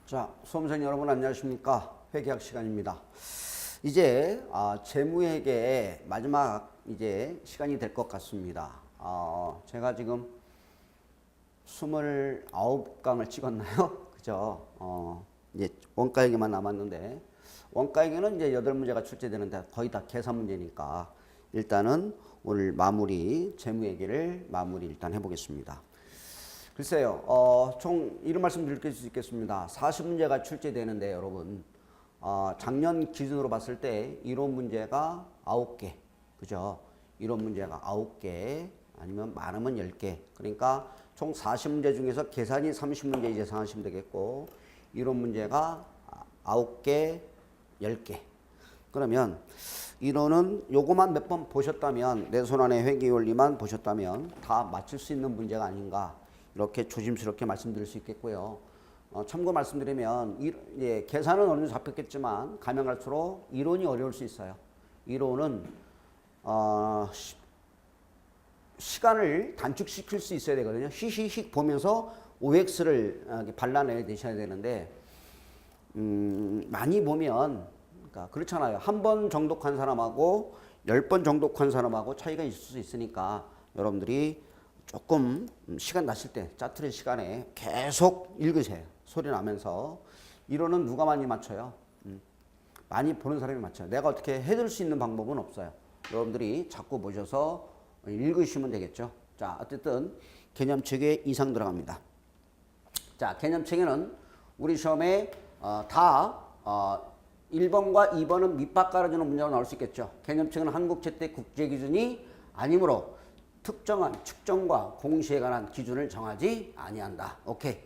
자, 수험생 여러분 안녕하십니까? 회계학 시간입니다. 이제 재무회계의 마지막 이제 시간이 될 것 같습니다. 제가 지금 29강을 찍었나요? 그죠? 이제 원가회계만 남았는데 원가회계는 이제 8문제가 출제되는데 거의 다 계산 문제니까 일단은 오늘 마무리 재무회계를 마무리 일단 해보겠습니다. 글쎄요, 총 이런 말씀 드릴 수 있겠습니다. 40문제가 출제되는데 여러분, 작년 기준으로 봤을 때 이론 문제가 9개, 그죠? 이론 문제가 9개, 아니면 많으면 10개. 그러니까 총 40문제 중에서 계산이 30문제 이제 생각하시면 되겠고, 이론 문제가 9개, 10개. 그러면 이론은 요거만 몇 번 보셨다면, 내 손 안에 회계 원리만 보셨다면 다 맞출 수 있는 문제가 아닌가. 이렇게 조심스럽게 말씀드릴 수 있겠고요. 참고 말씀드리면 계산은 어느 정도 잡혔겠지만 가면 갈수록 이론이 어려울 수 있어요. 이론은 시간을 단축시킬 수 있어야 되거든요. 휙휙휙 보면서 OX를 발라내야 되셔야 되는데 많이 보면 그러니까 그렇잖아요. 한 번 정독한 사람하고 10번 정독한 사람하고 차이가 있을 수 있으니까 여러분들이 조금 시간 나실 때 짜투리 시간에 계속 읽으세요. 소리 나면서. 이론은 누가 많이 맞춰요? 많이 보는 사람이 맞춰요. 내가 어떻게 해줄 수 있는 방법은 없어요. 여러분들이 자꾸 보셔서 읽으시면 되겠죠. 자, 어쨌든 개념체계 이상 들어갑니다. 자, 개념체계는 우리 시험에 다 1번과 2번은 밑밥 깔아주는 문제가 나올 수 있겠죠. 개념체계는 한국제때 국제기준이 아니므로 특정한 측정과 공시에 관한 기준을 정하지 아니한다. 오케이.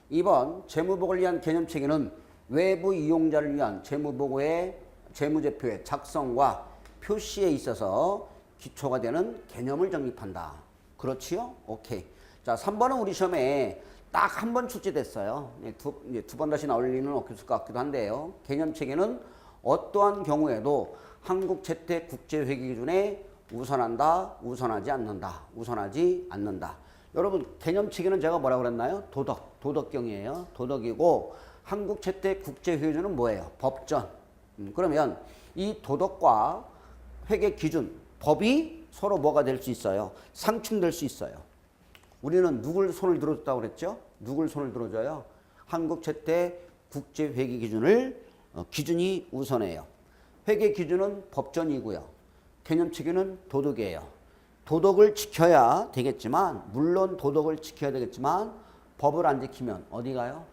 2번 재무보고를 위한 개념체계는 외부 이용자를 위한 재무보고의 재무제표의 작성과 표시에 있어서 기초가 되는 개념을 정립한다. 그렇지요? 오케이. 자, 3번은 우리 시험에 딱 한 번 출제됐어요. 두 번 다시 나올 리는 없을 것 같기도 한데요. 개념체계는 어떠한 경우에도 한국재택국제회계기준에 우선한다, 우선하지 않는다, 우선하지 않는다. 여러분 개념체계는 제가 뭐라고 그랬나요? 도덕경이에요. 도덕이고 한국재택국제회계기준은 뭐예요? 법전. 그러면 이 도덕과 회계기준, 법이 서로 뭐가 될 수 있어요? 상충될 수 있어요. 우리는 누굴 손을 들어줬다고 그랬죠? 누굴 손을 들어줘요? 한국재택국제회계기준을 기준이 우선해요. 회계기준은 법전이고요. 개념체계는 도덕이에요. 도덕을 지켜야 되겠지만 물론 도덕을 지켜야 되겠지만 법을 안 지키면 어디 가요?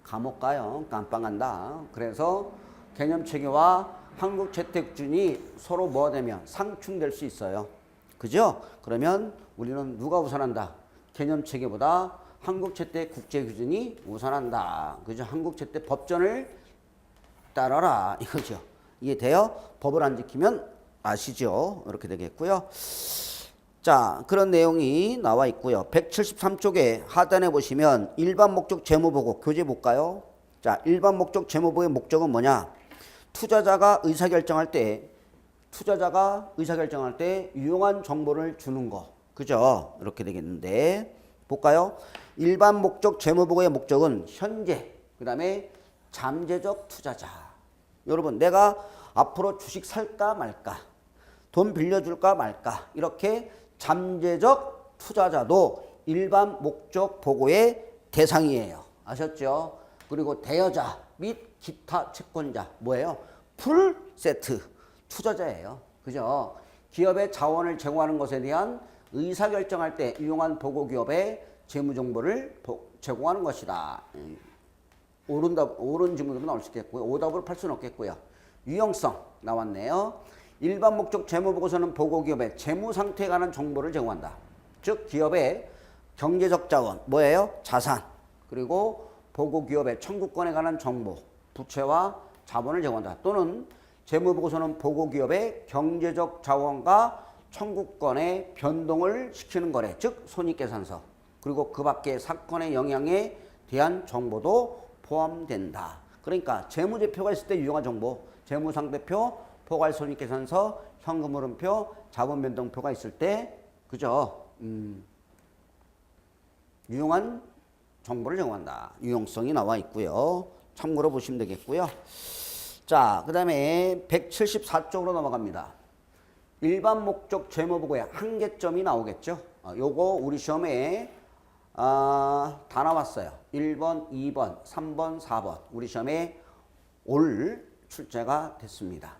감옥 가요. 깜빵 간다. 그래서 개념체계와 한국재택기준이 서로 뭐가 되면 상충될 수 있어요. 그죠? 그러면 우리는 누가 우선한다? 개념체계보다 한국재택국제기준이 우선한다. 그죠? 한국재택 법전을 따라라 이거죠. 이해돼요? 법을 안 지키면 아시죠? 이렇게 되겠고요. 자, 그런 내용이 나와 있고요. 173쪽에 하단에 보시면 일반 목적 재무보고 교재 볼까요? 자, 일반 목적 재무보고의 목적은 뭐냐? 투자자가 의사결정할 때 유용한 정보를 주는 거. 그죠? 이렇게 되겠는데 볼까요? 일반 목적 재무보고의 목적은 현재, 그 다음에 잠재적 투자자. 여러분, 내가 앞으로 주식 살까 말까, 돈 빌려줄까 말까, 이렇게 잠재적 투자자도 일반 목적 보고의 대상이에요. 아셨죠? 그리고 대여자 및 기타 채권자 뭐예요? 풀 세트 투자자예요. 그죠? 기업의 자원을 제공하는 것에 대한 의사결정할 때 유용한 보고기업의 재무정보를 제공하는 것이다. 옳은 질문으로 나올 수 있겠고요. 오답으로 팔 수는 없겠고요. 유용성 나왔네요. 일반 목적 재무보고서는 보고기업의 재무상태에 관한 정보를 제공한다. 즉 기업의 경제적 자원, 뭐예요? 자산, 그리고 보고기업의 청구권에 관한 정보, 부채와 자본을 제공한다. 또는 재무보고서는 보고기업의 경제적 자원과 청구권의 변동을 시키는 거래, 즉 손익계산서, 그리고 그 밖의 사건의 영향에 대한 정보도 포함된다. 그러니까 재무제표가 있을 때 유용한 정보, 재무상태표, 포괄손익계산서, 현금흐름표, 자본변동표가 있을 때 그죠? 유용한 정보를 제공한다. 유용성이 나와 있고요. 참고로 보시면 되겠고요. 자, 그 다음에 174쪽으로 넘어갑니다. 일반 목적 재무보고에 한계점이 나오겠죠. 요거 우리 시험에 다 나왔어요. 1번, 2번, 3번, 4번. 우리 시험에 올 출제가 됐습니다.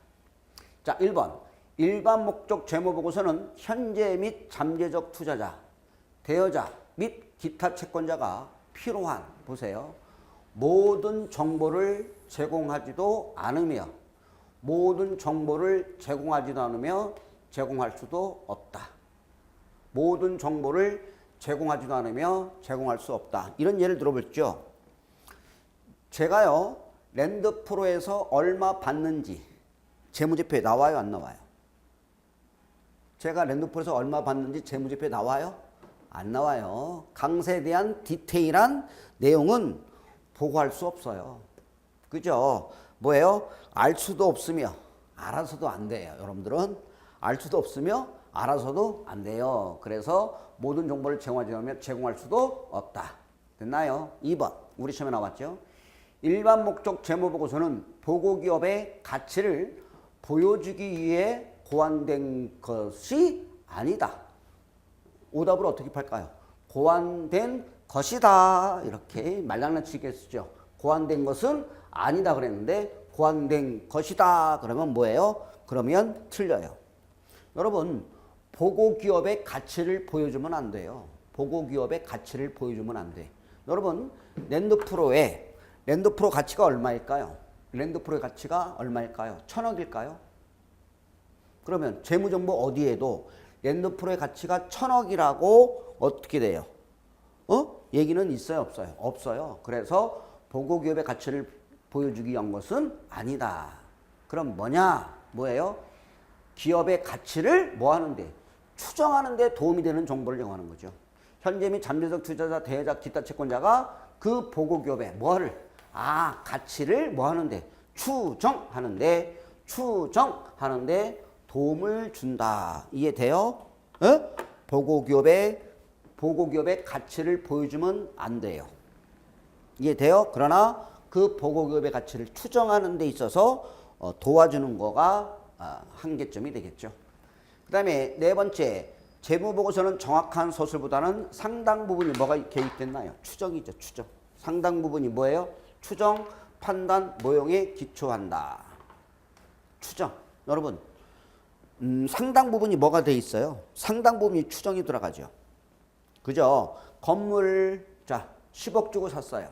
자, 1번. 일반 목적 재무보고서는 현재 및 잠재적 투자자, 대여자 및 기타 채권자가 필요한, 보세요. 모든 정보를 제공하지도 않으며 모든 정보를 제공하지도 않으며 제공할 수도 없다. 모든 정보를 제공하지도 않으며 제공할 수 없다. 이런 예를 들어봤죠. 제가요, 랜드프로에서 얼마 받는지 재무제표에 나와요, 안 나와요? 제가 랜드프로에서 얼마 받는지 재무제표에 나와요? 안 나와요. 강세에 대한 디테일한 내용은 보고할 수 없어요. 그죠? 뭐예요? 알 수도 없으며 알아서도 안 돼요. 여러분들은 알 수도 없으며 알아서도 안 돼요. 그래서 모든 정보를 제공하지 않으면 제공할 수도 없다. 됐나요? 2번. 우리 시험에 나왔죠. 일반 목적 재무보고서는 보고기업의 가치를 보여주기 위해 고안된 것이 아니다. 오답을 어떻게 팔까요? 고안된 것이다. 이렇게 말랑나치게 쓰죠. 고안된 것은 아니다 그랬는데 고안된 것이다. 그러면 뭐예요? 그러면 틀려요. 여러분, 보고기업의 가치를 보여주면 안 돼요. 보고기업의 가치를 보여주면 안 돼. 여러분, 랜드프로 가치가 얼마일까요? 랜드프로의 가치가 얼마일까요? 1,000억일까요? 그러면 재무정보 어디에도 랜드프로의 가치가 1,000억이라고 어떻게 돼요? 얘기는 있어요, 없어요? 없어요. 그래서 보고기업의 가치를 보여주기 위한 것은 아니다. 그럼 뭐냐? 뭐예요? 기업의 가치를 뭐 하는데? 추정하는 데 도움이 되는 정보를 제공하는 거죠. 현재 및 잠재적 투자자, 대여자, 기타 채권자가 그 보고기업의 뭐를? 가치를 뭐 하는데? 추정하는데 도움을 준다. 이해돼요? 보고기업의 가치를 보여주면 안 돼요. 이해돼요? 그러나 그 보고기업의 가치를 추정하는 데 있어서 도와주는 거가 한계점이 되겠죠. 그 다음에 네 번째, 재무보고서는 정확한 서술보다는 상당 부분이 뭐가 개입됐나요? 추정이죠. 추정. 상당 부분이 뭐예요? 추정, 판단, 모형에 기초한다. 추정. 여러분, 상당 부분이 뭐가 돼 있어요? 상당 부분이 추정이 들어가죠. 그죠? 건물, 자, 10억 주고 샀어요.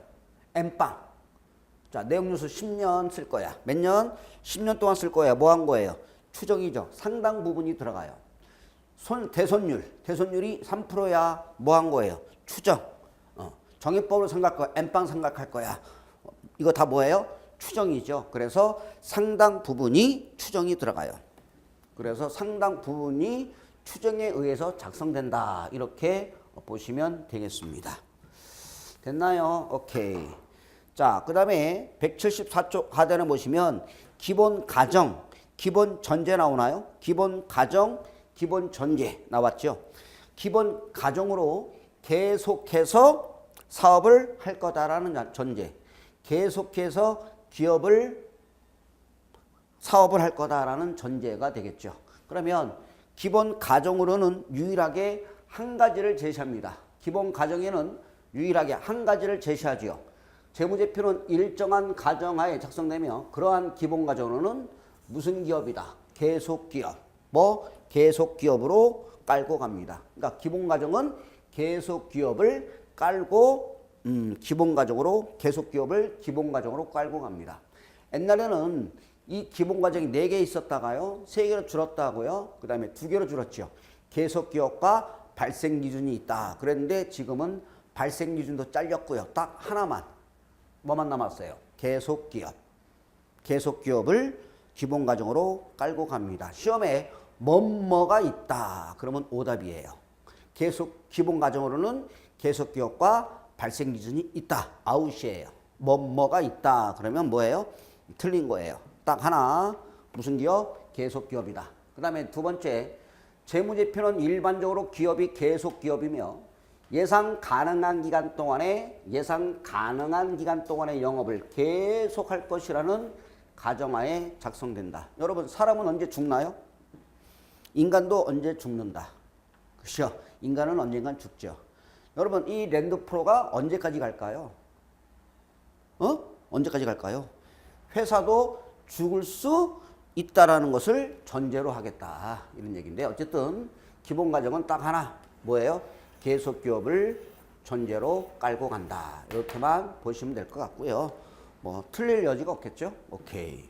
엠빵. 자, 내용요소 10년 쓸 거야. 몇 년? 10년 동안 쓸 거야. 뭐 한 거예요? 추정이죠. 상당 부분이 들어가요. 대손율이 3%야. 뭐 한 거예요? 추정. 정액법으로 생각할 거야. 엠빵 생각할 거야. 이거 다 뭐예요? 추정이죠. 그래서 상당 부분이 추정이 들어가요. 그래서 상당 부분이 추정에 의해서 작성된다. 이렇게 보시면 되겠습니다. 됐나요? 오케이. 자, 그 다음에 174쪽 하단에 보시면 기본 가정, 기본 전제 나오나요? 기본 가정, 기본 전제 나왔죠? 기본 가정으로 계속해서 사업을 할 거다라는 전제. 계속해서 사업을 할 거다라는 전제가 되겠죠. 그러면 기본 가정으로는 유일하게 한 가지를 제시합니다. 기본 가정에는 유일하게 한 가지를 제시하지요. 재무제표는 일정한 가정하에 작성되며 그러한 기본 가정으로는 무슨 기업이다? 계속기업. 계속기업으로 깔고 갑니다. 그러니까 기본 가정은 계속기업을 깔고 기본 가정으로 계속기업을 기본 가정으로 깔고 갑니다. 옛날에는 이 기본 가정이 4개 있었다가요. 3개로 줄었다고요. 그 다음에 2개로 줄었죠. 계속기업과 발생기준이 있다. 그랬는데 지금은 발생기준도 잘렸고요. 딱 하나만. 뭐만 남았어요? 계속기업. 계속기업을 기본 가정으로 깔고 갑니다. 시험에 뭐뭐가 있다. 그러면 오답이에요. 기본 가정으로는 계속기업과 발생기준이 있다. 아웃이에요. 뭐뭐가 있다. 그러면 뭐예요? 틀린 거예요. 딱 하나. 무슨 기업? 계속기업이다. 그 다음에 두 번째, 재무제표는 일반적으로 기업이 계속기업이며 예상 가능한 기간 동안에 영업을 계속할 것이라는 가정하에 작성된다. 여러분, 사람은 언제 죽나요? 인간도 언제 죽는다. 그렇죠? 인간은 언젠간 죽죠. 여러분, 이 랜드프로가 언제까지 갈까요? 언제까지 갈까요? 회사도 죽을 수 있다라는 것을 전제로 하겠다. 이런 얘기인데, 어쨌든 기본 가정은 딱 하나. 뭐예요? 계속 기업을 전제로 깔고 간다. 이렇게만 보시면 될 것 같고요. 뭐 틀릴 여지가 없겠죠? 오케이.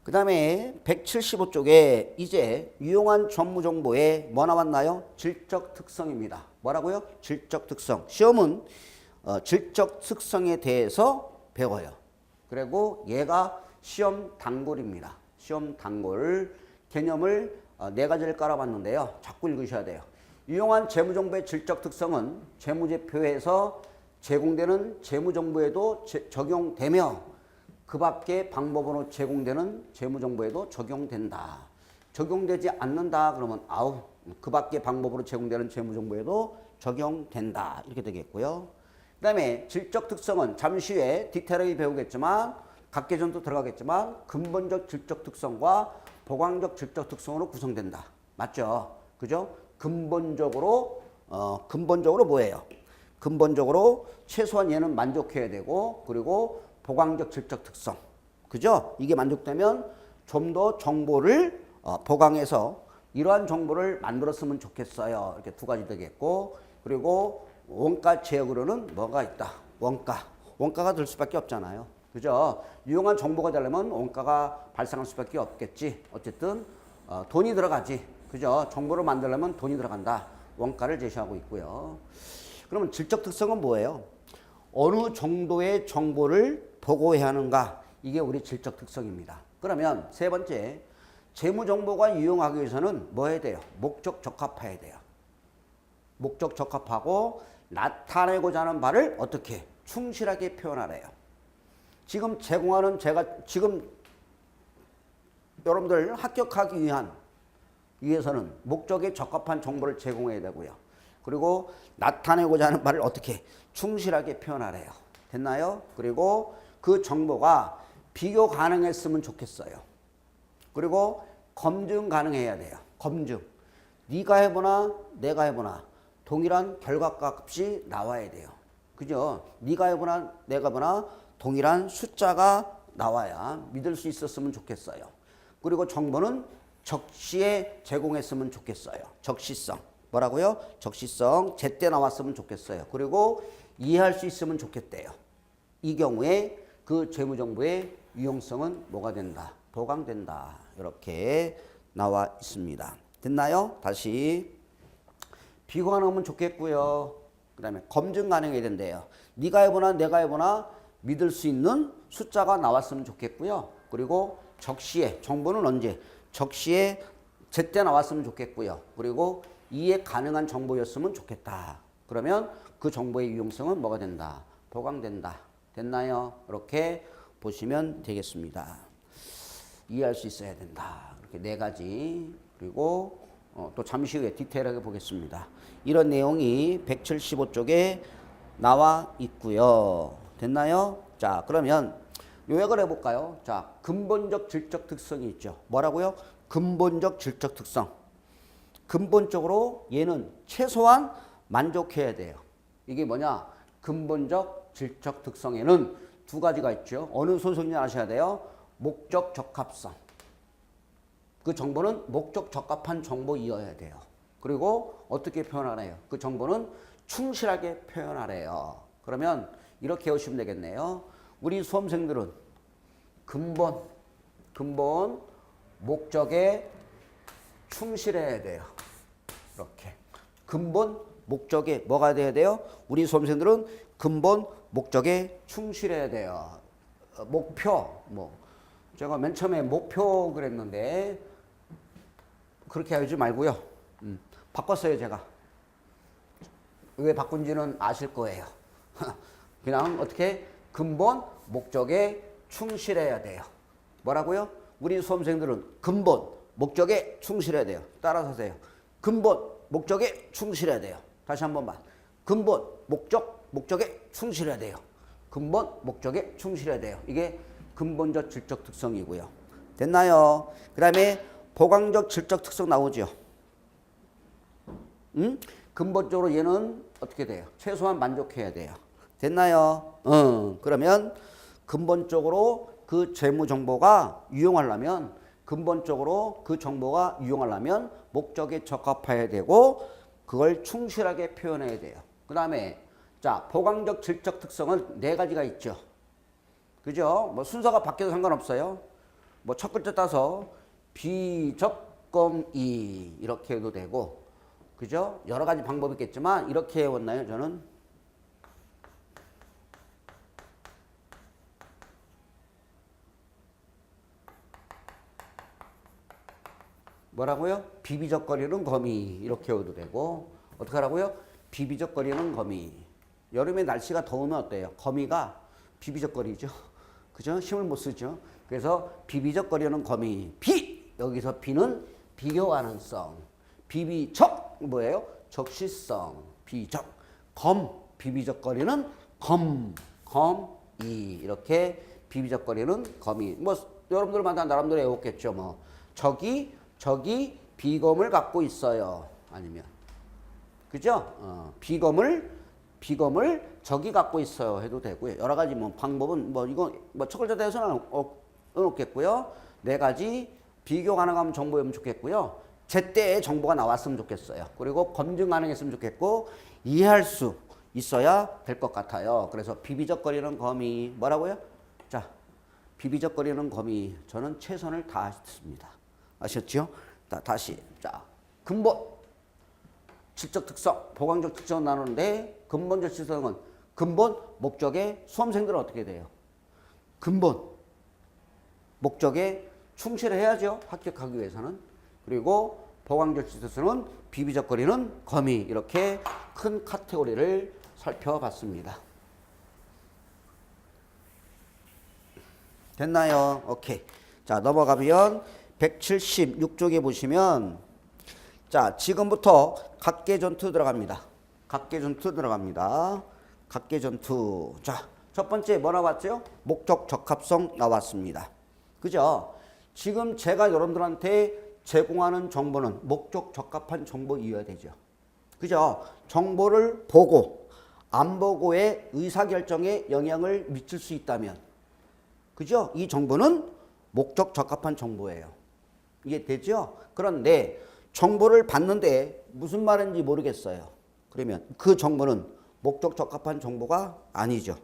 그 다음에 175쪽에 이제 유용한 전무정보에 뭐 나왔나요? 질적 특성입니다. 뭐라고요? 질적 특성. 시험은 질적 특성에 대해서 배워요. 그리고 얘가 시험 단골입니다. 시험 단골 개념을 네 가지를 깔아봤는데요. 자꾸 읽으셔야 돼요. 유용한 재무정보의 질적 특성은 재무제표에서 제공되는 재무정보에도 적용되며 그 밖의 방법으로 제공되는 재무정보에도 적용된다. 적용되지 않는다 그러면 그 밖의 방법으로 제공되는 재무정보에도 적용된다. 이렇게 되겠고요. 그 다음에 질적 특성은 잠시 후에 디테일하게 배우겠지만 각계전도 들어가겠지만 근본적 질적 특성과 보강적 질적 특성으로 구성된다. 맞죠? 그죠? 근본적으로 뭐예요? 근본적으로 최소한 얘는 만족해야 되고 그리고 보강적 질적 특성. 그죠? 이게 만족되면 좀 더 정보를 보강해서 이러한 정보를 만들었으면 좋겠어요. 이렇게 두 가지 되겠고 그리고 원가 제역으로는 뭐가 있다? 원가가 들 수밖에 없잖아요. 그죠? 유용한 정보가 되려면 원가가 발생할 수밖에 없겠지. 어쨌든 돈이 들어가지. 그죠? 정보를 만들려면 돈이 들어간다. 원가를 제시하고 있고요. 그러면 질적 특성은 뭐예요? 어느 정도의 정보를 보고해야 하는가? 이게 우리 질적 특성입니다. 그러면 세 번째, 재무정보가 유용하기 위해서는 뭐 해야 돼요? 목적 적합해야 돼요. 목적 적합하고 나타내고자 하는 바를 어떻게? 충실하게 표현하래요. 지금 제공하는 지금 여러분들 합격하기 위해서는 목적에 적합한 정보를 제공해야 되고요. 그리고 나타내고자 하는 바를 어떻게? 충실하게 표현하래요. 됐나요? 그리고 그 정보가 비교 가능했으면 좋겠어요. 그리고 검증 가능해야 돼요. 검증. 네가 해보나 내가 해보나 동일한 결과값이 나와야 돼요. 그죠? 네가 해보나 내가 해보나 동일한 숫자가 나와야 믿을 수 있었으면 좋겠어요. 그리고 정보는 적시에 제공했으면 좋겠어요. 적시성. 뭐라고요? 적시성. 제때 나왔으면 좋겠어요. 그리고 이해할 수 있으면 좋겠대요. 이 경우에 그 재무정보의 유용성은 뭐가 된다? 보강된다. 이렇게 나와 있습니다. 됐나요? 다시. 비교 가능하면 좋겠고요. 그 다음에 검증 가능해야 된대요. 네가 해보나 내가 해보나 믿을 수 있는 숫자가 나왔으면 좋겠고요. 그리고 적시에, 정보는 언제? 적시에 제때 나왔으면 좋겠고요. 그리고 이해 가능한 정보였으면 좋겠다. 그러면 그 정보의 유용성은 뭐가 된다? 보강된다. 됐나요? 이렇게 보시면 되겠습니다. 이해할 수 있어야 된다. 이렇게 네 가지. 그리고 또 잠시 후에 디테일하게 보겠습니다. 이런 내용이 175쪽에 나와 있고요. 됐나요? 자, 그러면 요약을 해볼까요? 자, 근본적 질적 특성이 있죠. 뭐라고요? 근본적 질적 특성. 근본적으로 얘는 최소한 만족해야 돼요. 이게 뭐냐? 근본적 질적 특성에는 두 가지가 있죠. 어느 순서인지 아셔야 돼요. 목적 적합성. 그 정보는 목적 적합한 정보이어야 돼요. 그리고 어떻게 표현하래요? 그 정보는 충실하게 표현하래요. 그러면 이렇게 해오시면 되겠네요. 우리 수험생들은 근본 목적에 충실해야 돼요. 이렇게. 근본 목적에 뭐가 돼야 돼요? 우리 수험생들은 근본 목적에 충실해야 돼요. 목표, 제가 맨 처음에 목표 그랬는데 그렇게 하지 말고요. 바꿨어요, 제가. 왜 바꾼지는 아실 거예요. 그냥 어떻게 근본 목적에 충실해야 돼요. 뭐라고요? 우리 수험생들은 근본 목적에 충실해야 돼요. 따라서 하세요. 근본 목적에 충실해야 돼요. 다시 한 번만. 근본, 목적, 목적에 충실해야 돼요. 근본, 목적에 충실해야 돼요. 이게 근본적 질적 특성이고요. 됐나요? 그 다음에 보강적 질적 특성 나오죠. 근본적으로 얘는 어떻게 돼요? 최소한 만족해야 돼요. 됐나요? 그러면 근본적으로 그 재무 정보가 유용하려면 근본적으로 그 정보가 유용하려면 목적에 적합해야 되고 그걸 충실하게 표현해야 돼요. 그 다음에 자 보강적 질적 특성은 네 가지가 있죠. 그죠? 뭐 순서가 바뀌어도 상관없어요. 뭐 첫 글자 따서 비적검이 이렇게 해도 되고 그죠? 여러 가지 방법이 있겠지만 이렇게 해왔나요? 저는 뭐라고요? 비비적거리는 거미 이렇게 해도 되고 어떻게 하라고요? 비비적거리는 거미. 여름에 날씨가 더우면 어때요? 거미가 비비적거리죠. 그죠? 힘을 못 쓰죠. 그래서 비비적거리는 거미. 비! 여기서 비는 비교 가능성. 비비적 뭐예요? 적시성. 비적. 검. 비비적거리는 검. 검이. 이렇게 비비적거리는 거미. 뭐 여러분들마다 나름대로 외웠겠죠. 뭐 적이 비검을 갖고 있어요. 아니면 그죠? 비검을 적이 갖고 있어요. 해도 되고요. 여러 가지 뭐 방법은 뭐 이거 뭐 첫 글자 대해서는 넣겠고요. 네 가지 비교 가능하면 정보였으면 좋겠고요. 제때에 정보가 나왔으면 좋겠어요. 그리고 검증 가능했으면 좋겠고 이해할 수 있어야 될 것 같아요. 그래서 비비적거리는 거미 뭐라고요? 자, 비비적거리는 거미 저는 최선을 다했습니다. 아셨죠? 다시 자 근본 질적 특성 보강적 특성을 나누는데 근본적 특성은 근본 목적에 수험생들은 어떻게 돼요? 근본 목적에 충실해야죠. 합격하기 위해서는. 그리고 보강적 특성은 비비적거리는 거미 이렇게 큰 카테고리를 살펴봤습니다. 됐나요? 오케이. 자 넘어가면 176쪽에 보시면 자 지금부터 각계전투 들어갑니다. 각계전투 들어갑니다. 각계전투. 자 첫 번째 뭐 나왔죠? 목적 적합성 나왔습니다. 그죠? 지금 제가 여러분들한테 제공하는 정보는 목적 적합한 정보이어야 되죠. 그죠? 정보를 보고 안 보고의 의사결정에 영향을 미칠 수 있다면 그죠? 이 정보는 목적 적합한 정보예요. 이게 되죠? 그런데 정보를 받는데 무슨 말인지 모르겠어요. 그러면 그 정보는 목적 적합한 정보가 아니죠.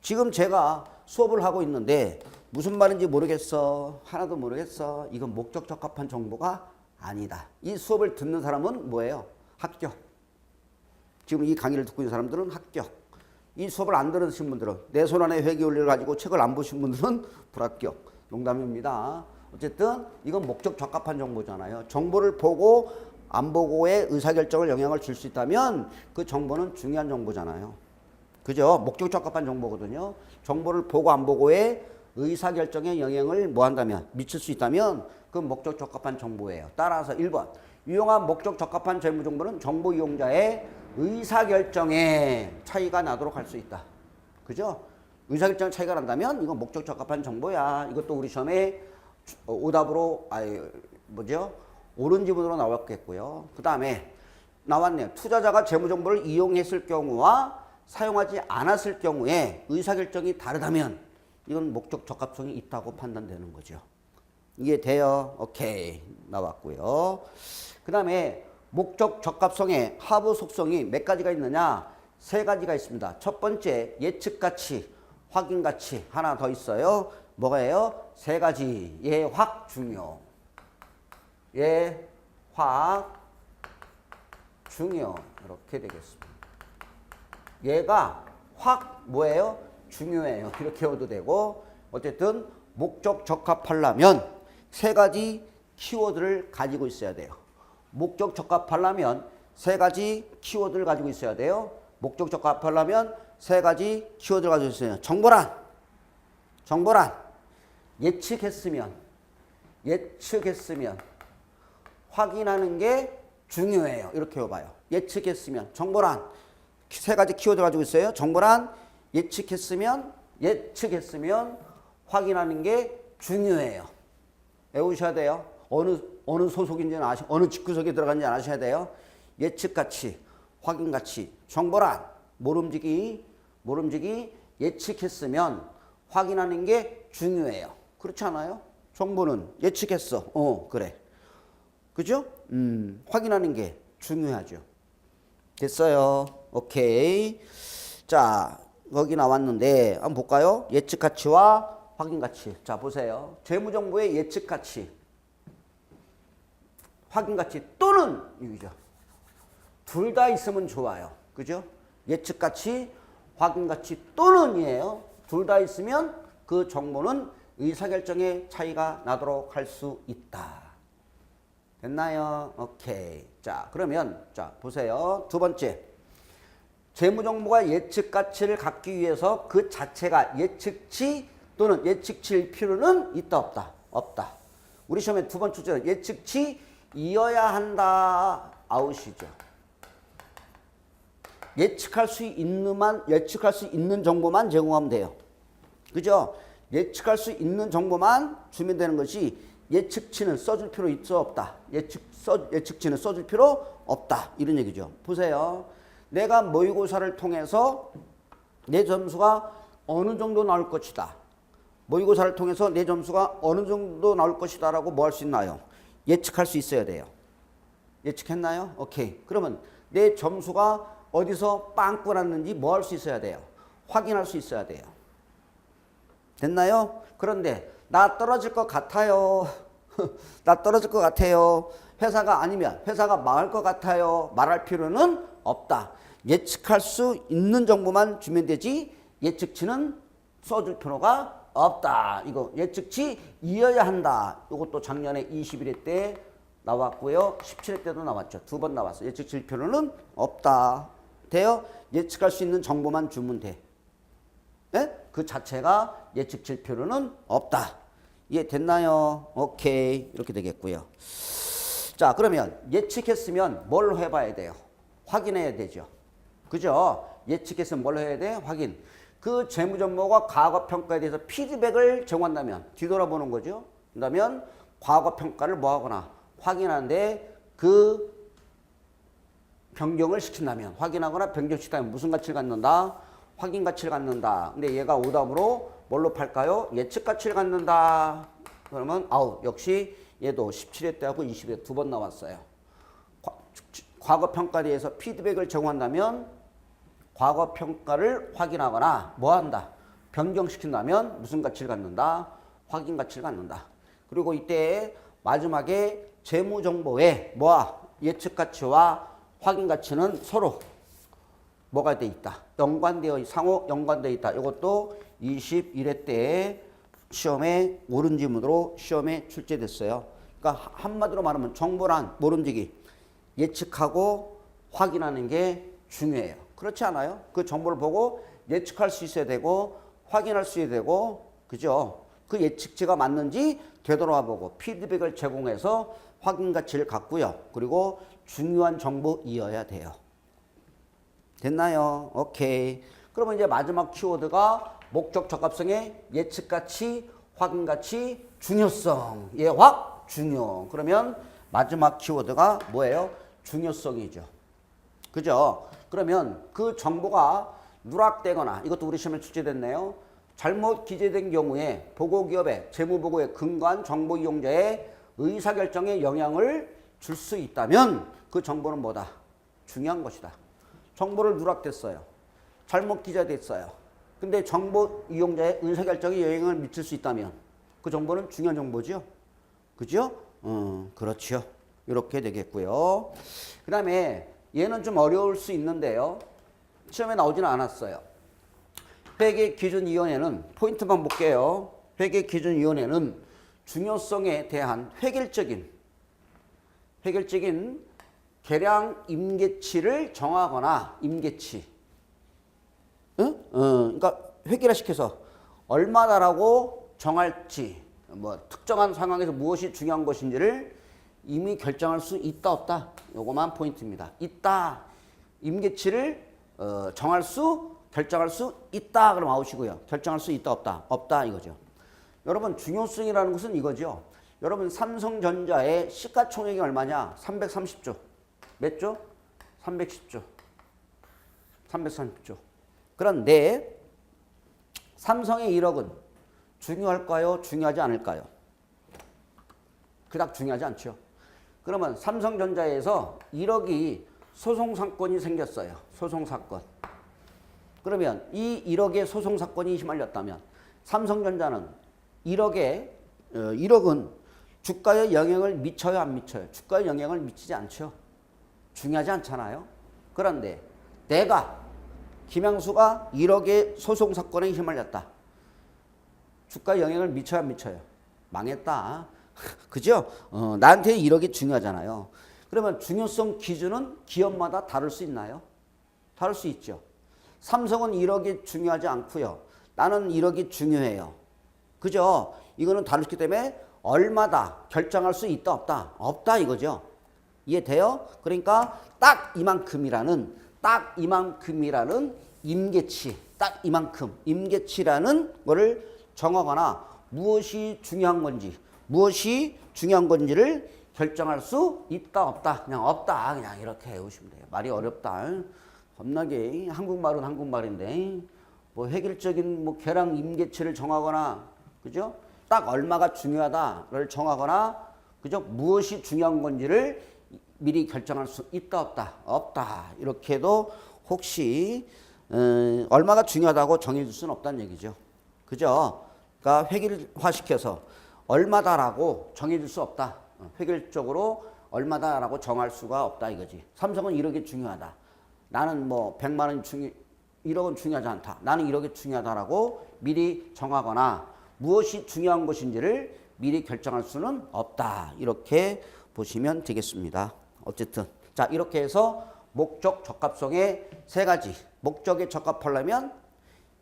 지금 제가 수업을 하고 있는데 무슨 말인지 모르겠어. 하나도 모르겠어. 이건 목적 적합한 정보가 아니다. 이 수업을 듣는 사람은 뭐예요? 합격. 지금 이 강의를 듣고 있는 사람들은 합격. 이 수업을 안 들으신 분들은 내 손안에 회계원리를 가지고 책을 안 보신 분들은 불합격. 농담입니다. 어쨌든 이건 목적 적합한 정보잖아요. 정보를 보고 안 보고의 의사결정을 영향을 줄 수 있다면 그 정보는 중요한 정보잖아요. 그죠? 목적 적합한 정보거든요. 정보를 보고 안 보고의 의사결정에 영향을 뭐 한다면 미칠 수 있다면 그건 목적 적합한 정보예요. 따라서 1번 유용한 목적 적합한 재무 정보는 정보 이용자의 의사결정에 차이가 나도록 할 수 있다. 그죠? 의사결정 차이가 난다면 이건 목적 적합한 정보야. 이것도 우리 시험에 오답으로 옳은 지문으로 나왔겠고요. 그 다음에 나왔네요. 투자자가 재무정보를 이용했을 경우와 사용하지 않았을 경우에 의사결정이 다르다면 이건 목적 적합성이 있다고 판단되는 거죠. 이해돼요? 오케이. 나왔고요. 그 다음에 목적 적합성의 하부 속성이 몇 가지가 있느냐? 세 가지가 있습니다. 첫 번째 예측가치, 확인가치 하나 더 있어요. 뭐가예요? 세 가지. 예확 중요. 예확 중요. 이렇게 되겠습니다. 얘가 확 뭐예요? 중요해요. 이렇게 해도 되고 어쨌든 목적 적합하려면 세 가지 키워드를 가지고 있어야 돼요. 목적 적합하려면 세 가지 키워드를 가지고 있어야 돼요. 목적 적합하려면 세 가지 키워드를 가지고 있어요. 정보란 예측했으면 확인하는 게 중요해요. 이렇게 해봐요. 예측했으면. 정보란 세 가지 키워드 가지고 있어요. 정보란 예측했으면 확인하는 게 중요해요. 외우셔야 돼요. 어느 소속인지는 어느 직구석에 들어간지 아셔야 돼요. 예측가치, 확인가치. 정보란 모름지기 예측했으면 확인하는 게 중요해요. 그렇지 않아요? 정보는 예측했어. 그래. 그죠? 확인하는 게 중요하죠. 됐어요. 오케이. 자, 거기 나왔는데 한번 볼까요? 예측가치와 확인가치. 자, 보세요. 재무정보의 예측가치, 확인가치 또는 이거죠. 둘 다 있으면 좋아요. 그죠? 예측가치, 확인가치 또는이에요. 둘 다 있으면 그 정보는 의사결정에 차이가 나도록 할 수 있다. 됐나요? 오케이. 자, 그러면 자, 보세요. 두 번째. 재무정보가 예측가치를 갖기 위해서 그 자체가 예측치 또는 예측치일 필요는 있다, 없다? 없다. 우리 시험에 두 번째 주제는 예측치이어야 한다. 아웃이죠. 예측할 수 있는 정보만 제공하면 돼요. 그죠? 예측할 수 있는 정보만 주면 되는 것이 예측치는 써줄 필요 있어, 없다? 예측치는 써줄 필요 없다. 이런 얘기죠. 보세요. 내가 모의고사를 통해서 내 점수가 어느 정도 나올 것이다. 모의고사를 통해서 내 점수가 어느 정도 나올 것이다 라고 뭐 할 수 있나요? 예측할 수 있어야 돼요. 예측했나요? 오케이. 그러면 내 점수가 어디서 빵꾸 났는지 뭐 할 수 있어야 돼요? 확인할 수 있어야 돼요. 됐나요? 그런데 나 떨어질 것 같아요. 나 떨어질 것 같아요. 회사가 아니면 회사가 망할 것 같아요. 말할 필요는 없다. 예측할 수 있는 정보만 주면 되지 예측치는 써줄 필요가 없다. 이거 예측치이어야 한다. 이것도 작년에 21회 때 나왔고요. 17회 때도 나왔죠. 두 번 나왔어요. 예측치일 필요는 없다. 돼요? 예측할 수 있는 정보만 주면 돼. 네? 그 자체가 예측칠 필요는 없다. 이해됐나요? 오케이. 이렇게 되겠고요. 자, 그러면 예측했으면 뭘 해봐야 돼요? 확인해야 되죠. 그죠? 예측했으면 뭘 해야 돼? 확인. 그 재무정보가 과거평가에 대해서 피드백을 제공한다면 뒤돌아보는 거죠. 그러면 과거평가를 뭐 하거나 확인하는데 그 변경을 시킨다면 확인하거나 변경시킨다면 무슨 가치를 갖는다? 확인 가치를 갖는다. 근데 얘가 오답으로 뭘로 팔까요? 예측 가치를 갖는다. 그러면 역시 얘도 17회 때하고 20회 두 번 나왔어요. 과거 평가에 대해서 피드백을 제공한다면 과거 평가를 확인하거나 뭐 한다? 변경시킨다면 무슨 가치를 갖는다? 확인 가치를 갖는다. 그리고 이때 마지막에 재무정보에 예측 가치와 확인 가치는 서로 뭐가 돼 있다? 상호 연관되어 있다. 이것도 21회 때 시험에 옳은 지문으로 시험에 출제됐어요. 그러니까 한마디로 말하면 정보란 모름지기 예측하고 확인하는 게 중요해요. 그렇지 않아요? 그 정보를 보고 예측할 수 있어야 되고 확인할 수 있어야 되고 그죠? 그 예측치가 맞는지 되돌아보고 피드백을 제공해서 확인 가치를 갖고요. 그리고 중요한 정보이어야 돼요. 됐나요? 오케이. 그러면 이제 마지막 키워드가 목적 적합성의 예측가치, 확인가치, 중요성. 예확, 중요. 그러면 마지막 키워드가 뭐예요? 중요성이죠. 그죠? 그러면 그 정보가 누락되거나 이것도 우리 시험에 출제됐네요. 잘못 기재된 경우에 보고기업의 재무보고에 근거한 정보 이용자의 의사결정에 영향을 줄 수 있다면 그 정보는 뭐다? 중요한 것이다. 정보를 누락됐어요. 잘못 기재됐어요. 근데 정보 이용자의 의사결정에 영향을 미칠 수 있다면 그 정보는 중요한 정보죠. 그죠? 그렇죠. 이렇게 되겠고요. 그 다음에 얘는 좀 어려울 수 있는데요. 시험에 나오지는 않았어요. 회계기준위원회는 포인트만 볼게요. 회계기준위원회는 중요성에 대한 획일적인 계량 임계치를 정하거나 임계치. 그러니까 획일화시켜서 얼마다라고 정할지, 뭐 특정한 상황에서 무엇이 중요한 것인지를 이미 결정할 수 있다 없다 요거만 포인트입니다. 있다. 임계치를 정할 수 결정할 수 있다 그럼 아웃이고요. 결정할 수 있다 없다 없다 이거죠. 여러분 중요성이라는 것은 이거죠. 여러분 삼성전자의 시가총액이 얼마냐? 330조. 몇 조? 310조. 330조. 그런데 삼성의 1억은 중요할까요? 중요하지 않을까요? 그닥 중요하지 않죠. 그러면 삼성전자에서 1억이 소송사건이 생겼어요. 소송사건. 그러면 이 1억의 소송사건이 휘말렸다면 삼성전자는 1억은 주가에 영향을 미쳐요? 안 미쳐요? 주가에 영향을 미치지 않죠. 중요하지 않잖아요. 그런데 내가 김양수가 1억의 소송사건에 휘말렸다. 주가에 영향을 미쳐요? 안 미쳐요? 망했다. 그죠? 나한테 1억이 중요하잖아요. 그러면 중요성 기준은 기업마다 다를 수 있나요? 다를 수 있죠. 삼성은 1억이 중요하지 않고요. 나는 1억이 중요해요. 그죠? 이거는 다르기 때문에 얼마다 결정할 수 있다 없다? 없다 이거죠. 이해돼요? 그러니까 딱 이만큼이라는 임계치, 딱 이만큼 임계치라는 거를 정하거나 무엇이 중요한 건지를 결정할 수 있다 없다 그냥 없다 그냥 이렇게 외우시면 돼요. 말이 어렵다. 겁나게 한국말은 한국말인데 뭐 획일적인 뭐 계량 임계치를 정하거나 그죠? 딱 얼마가 중요하다를 정하거나 그죠? 무엇이 중요한 건지를 미리 결정할 수 있다 없다 없다 이렇게도 혹시 얼마가 중요하다고 정해줄 수는 없다는 얘기죠. 그죠? 그러니까 획일화시켜서 얼마다라고 정해줄 수 없다. 획일적으로 얼마다라고 정할 수가 없다 이거지. 삼성은 1억이 중요하다. 나는 뭐 100만 원 1억은 중요하지 않다. 나는 1억이 중요하다라고 미리 정하거나 무엇이 중요한 것인지를 미리 결정할 수는 없다. 이렇게 보시면 되겠습니다. 어쨌든 자 이렇게 해서 목적 적합성의 세 가지. 목적에 적합하려면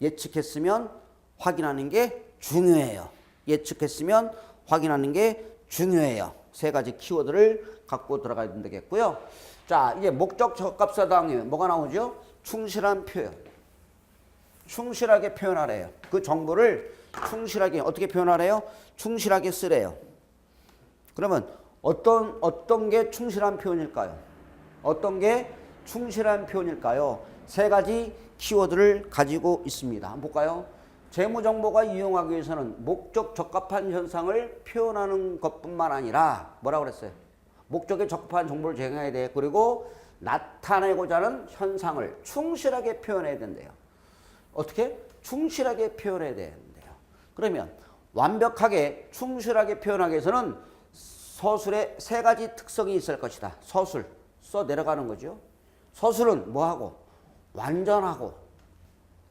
예측했으면 확인하는 게 중요해요. 예측했으면 확인하는 게 중요해요. 세 가지 키워드를 갖고 들어가야 되겠고요. 자, 이제 목적 적합사 다음에 뭐가 나오죠? 충실한 표현. 충실하게 표현하래요. 그 정보를 충실하게 어떻게 표현하래요? 충실하게 쓰래요. 그러면 어떤 게 충실한 표현일까요? 어떤 게 충실한 표현일까요? 세 가지 키워드를 가지고 있습니다. 한번 볼까요? 재무정보가 이용하기 위해서는 목적 적합한 현상을 표현하는 것뿐만 아니라 뭐라고 그랬어요? 목적에 적합한 정보를 제공해야 돼. 그리고 나타내고자 하는 현상을 충실하게 표현해야 된대요. 어떻게? 충실하게 표현해야 된대요. 그러면 완벽하게 충실하게 표현하기 위해서는 서술에 세 가지 특성이 있을 것이다. 서술 써 내려가는 거죠. 서술은 뭐하고? 완전하고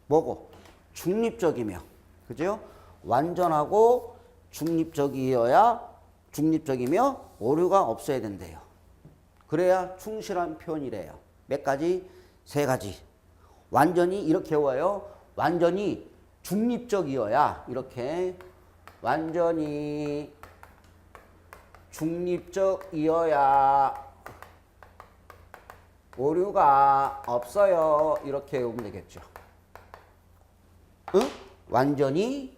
뭐고? 중립적이며, 그죠? 완전하고 중립적이며 오류가 없어야 된대요. 그래야 충실한 표현이래요. 몇 가지? 세 가지. 완전히 이렇게 외워요. 완전히 중립적이어야 이렇게 완전히 중립적이어야 오류가 없어요. 이렇게 외우면 되겠죠. 응? 완전히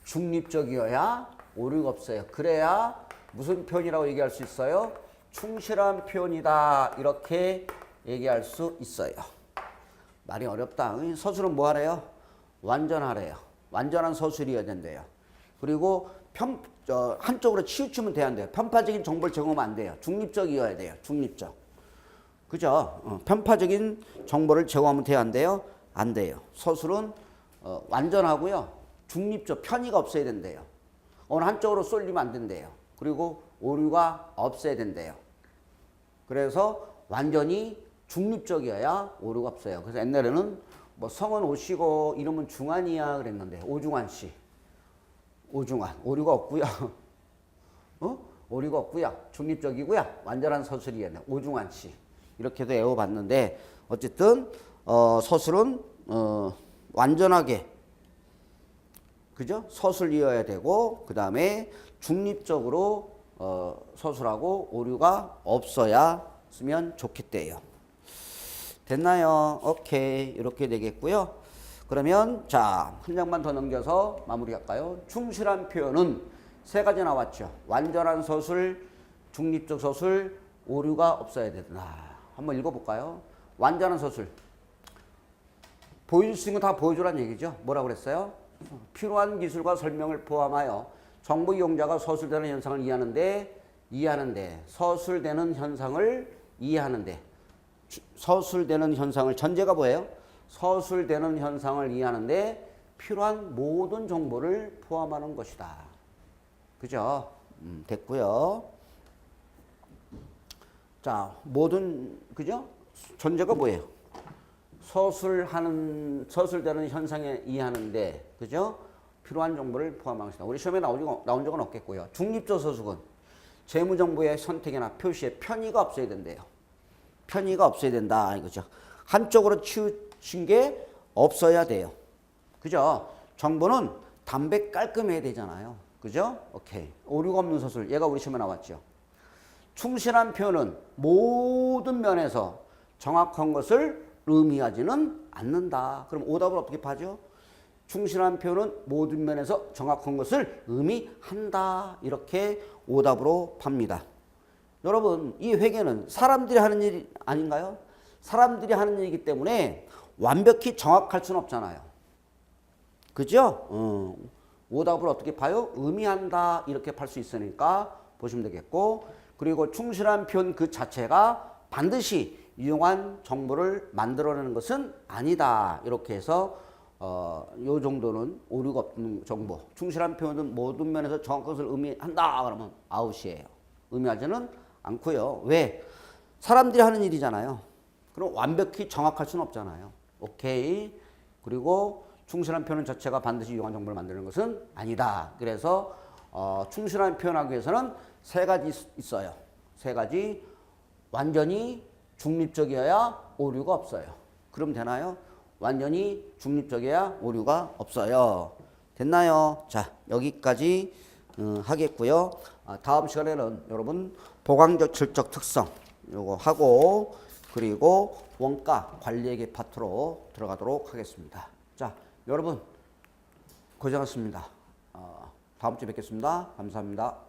중립적이어야 오류가 없어요. 그래야 무슨 표현이라고 얘기할 수 있어요? 충실한 표현이다. 이렇게 얘기할 수 있어요. 말이 어렵다. 서술은 뭐 하래요? 완전하래요. 완전한 서술이어야 된대요. 그리고 한쪽으로 치우치면 돼야 돼요. 편파적인 정보를 제공하면 안 돼요. 중립적이어야 돼요. 중립적. 그죠? 편파적인 정보를 제공하면 돼야 안 돼요? 안 돼요. 서술은 완전하고요. 중립적, 편의가 없어야 된대요. 어느 한쪽으로 쏠리면 안 된대요. 그리고 오류가 없어야 된대요. 그래서 완전히 중립적이어야 오류가 없어요. 그래서 옛날에는 뭐 성은 오시고 이름은 중환이야 그랬는데 오중환 씨. 오중환. 오류가 없고요. 오류가 없고요. 중립적이고요. 완전한 서술이에요. 오중환 씨. 이렇게도 외워봤는데 어쨌든 서술은 완전하게 그죠? 서술이어야 되고 그 다음에 중립적으로 서술하고 오류가 없어야 쓰면 좋겠대요. 됐나요? 오케이. 이렇게 되겠고요. 그러면 자, 한 장만 더 넘겨서 마무리할까요? 충실한 표현은 세 가지 나왔죠. 완전한 서술, 중립적 서술, 오류가 없어야 된다. 한번 읽어볼까요? 완전한 서술. 보여줄 수 있는 거 다 보여주라는 얘기죠. 뭐라고 그랬어요? 필요한 기술과 설명을 포함하여 정보 이용자가 서술되는 현상을 이해하는데 서술되는 현상을 이해하는데 서술되는 현상을 전제가 뭐예요? 서술되는 현상을 이해하는데 필요한 모든 정보를 포함하는 것이다. 그죠? 됐고요. 자, 모든 그죠? 전제가 뭐예요? 서술되는 현상에 이해하는데 그죠? 필요한 정보를 포함한 것이다. 우리 시험에 나온 적은 없겠고요. 중립적 서술은 재무정보의 선택이나 표시에 편의가 없어야 된대요. 편의가 없어야 된다 이거죠. 한쪽으로 치우친 게 없어야 돼요. 그죠? 정보는 담백 깔끔해야 되잖아요. 그죠? 오케이. 오류가 없는 서술. 얘가 우리 시험에 나왔죠. 충실한 표현은 모든 면에서 정확한 것을 의미하지는 않는다. 그럼 오답을 어떻게 파죠? 충실한 표현은 모든 면에서 정확한 것을 의미한다. 이렇게 오답으로 팝니다. 여러분, 이 회계는 사람들이 하는 일 아닌가요? 사람들이 하는 일이기 때문에 완벽히 정확할 수는 없잖아요. 그죠? 오답을 어떻게 봐요? 의미한다. 이렇게 팔 수 있으니까 보시면 되겠고, 그리고 충실한 표현 그 자체가 반드시 유용한 정보를 만들어내는 것은 아니다. 이렇게 해서 요 정도는 오류가 없는 정보. 충실한 표현은 모든 면에서 정확한 것을 의미한다. 그러면 아웃이에요. 의미하지는 않고요. 왜? 사람들이 하는 일이잖아요. 그럼 완벽히 정확할 수는 없잖아요. 오케이. 그리고 충실한 표현 자체가 반드시 유용한 정보를 만드는 것은 아니다. 그래서 충실한 표현하기 위해서는 세 가지 있어요. 세 가지. 완전히 중립적이어야 오류가 없어요. 그럼 되나요? 완전히 중립적이어야 오류가 없어요. 됐나요? 자, 여기까지 하겠고요. 다음 시간에는 여러분 보강적 질적 특성 요거 하고 그리고 원가 관리회계 파트로 들어가도록 하겠습니다. 자, 여러분 고생하셨습니다. 다음 주에 뵙겠습니다. 감사합니다.